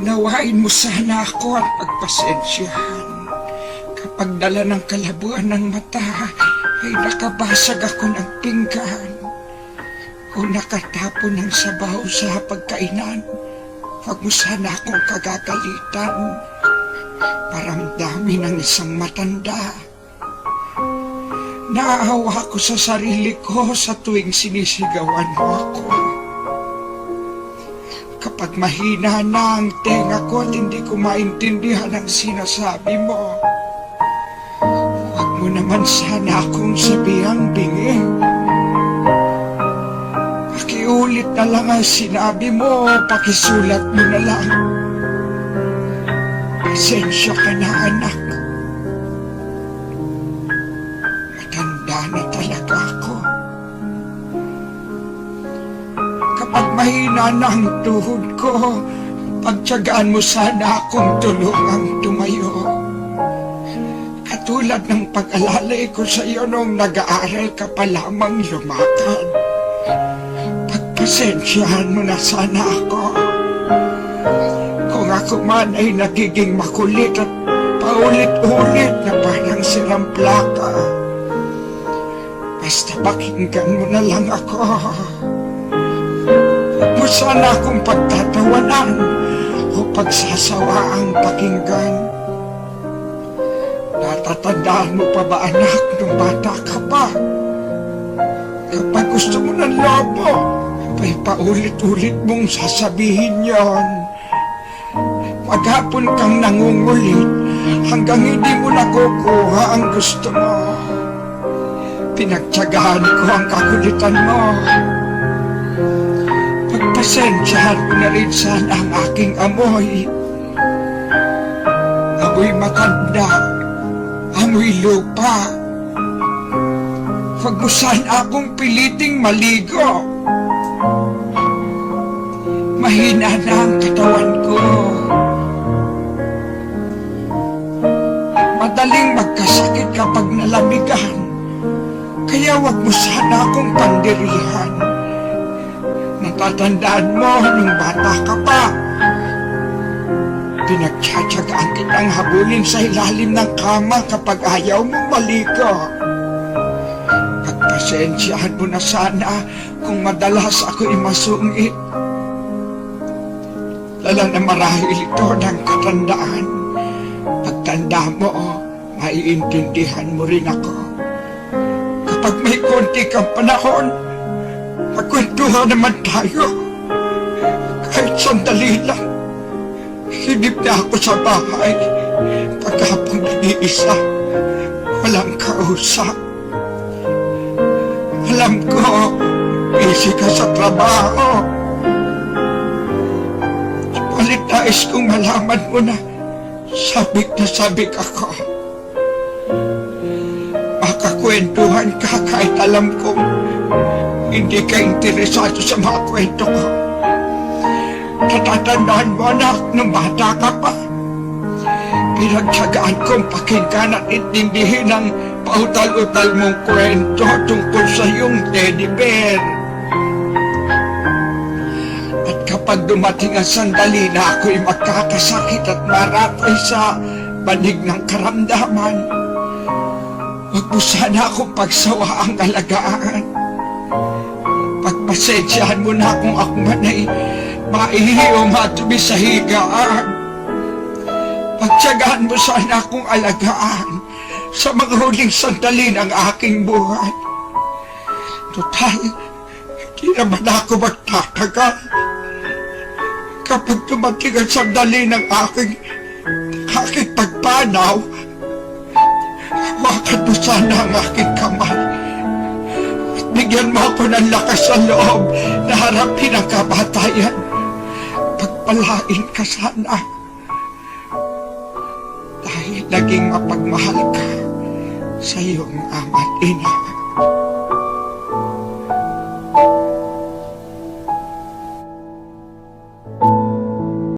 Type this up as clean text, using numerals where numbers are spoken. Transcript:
Unawain mo sana ako at pagpasensyahan. Kapag dala ng kalabuan ng mata, ay nakabasag ako ng pinggan o nakatapon ng sabaw sa pagkainan. Huwag mo sana akong kagagalitan. Paramdamin ng isang matanda. Naawa ko sa sarili ko sa tuwing sinisigawan mo ako. Kapag mahina na ang tenga ko at hindi ko maintindihan ang sinasabi mo, huwag mo naman sana akong sabihang bingi. Pakiulit na lang ang sinabi mo, pakisulat mo na lang. Pasensya ka na, anak. Matanda na talaga ako. Kapag mahina na ang tuhod ko, pagtiyagaan mo sana akong tulungang tumayo. Katulad ng pag-alalay ko sa iyo nung nag-aaral ka pa lamang lumakad. Pagpasensyahan mo na sana ako. Kung ako man ay nagiging makulit at paulit-ulit na parang sirang plaka, basta pakinggan mo na lang ako. Huwag mo sana akong pagtatawanan o pagsasawaang pakinggan. Natatandaan mo pa ba, anak, nung bata ka pa? Kapag gusto mo ng lobo, ay paulit-ulit mong sasabihin yon. Maghapon kang nangungulit hanggang hindi mo nakukuha ang gusto mo. Pinagtiyagaan ko ang kakulitan mo. Pagpasensyahan mo na rin sana ang aking amoy. Amoy matanda, amoy lupa. Huwag mo sana akong piliting maligo. Mahina na ang katawan ko. Madaling magkasakit kapag nalamigan. Kaya huwag mo sana akong pandirihan. Natatandaan mo nung bata ka pa. Pinagtsatsagaan kitang habulin sa ilalim ng kama kapag ayaw mong maligo. Pagpasensyahan mo na sana kung madalas ako'y masungit. Lala na marahil ito ng katandaan. Pagtanda mo, maiintindihan mo rin ako. Kapag may konti kang panahon, magkwentuhan naman tayo. Kahit sandali lang, hinip na ako sa bahay. Pagkapang nag-iisa, walang kausap. Alam ko, busy ka sa trabaho. Palit nais kong malaman mo na sabik na sabik ako. Makakwentuhan ka kahit alam kong hindi ka interesado sa mga kwento ko. Natatandaan mo, anak, nung bata ka pa. Pinagtyagaan kong pakinggan at intindihin ang pautal-utal mong kwento tungkol sa iyong teddy bear. At kapag dumating ang sandali na ako'y magkakasakit at maratay sa banig ng karamdaman, huwag mo sana akong pagsawaang alagaan. Pagpasensyahan mo na kung ako man ay maihi o matubi sa higaan. Pagtiyagaan mo sana akong alagaan sa mga huling sandali ng aking buhay. Total, hindi naman ako magtatagal. Kapag dumating ang sandali ng aking pagpanaw, hawakan mo sana ang aking kamay. At bigyan mo ako ng lakas sa loob na harapin ang kamatayan. Pagpalain ka sana. Dahil naging mapagmahal ka sa iyong ama't ina.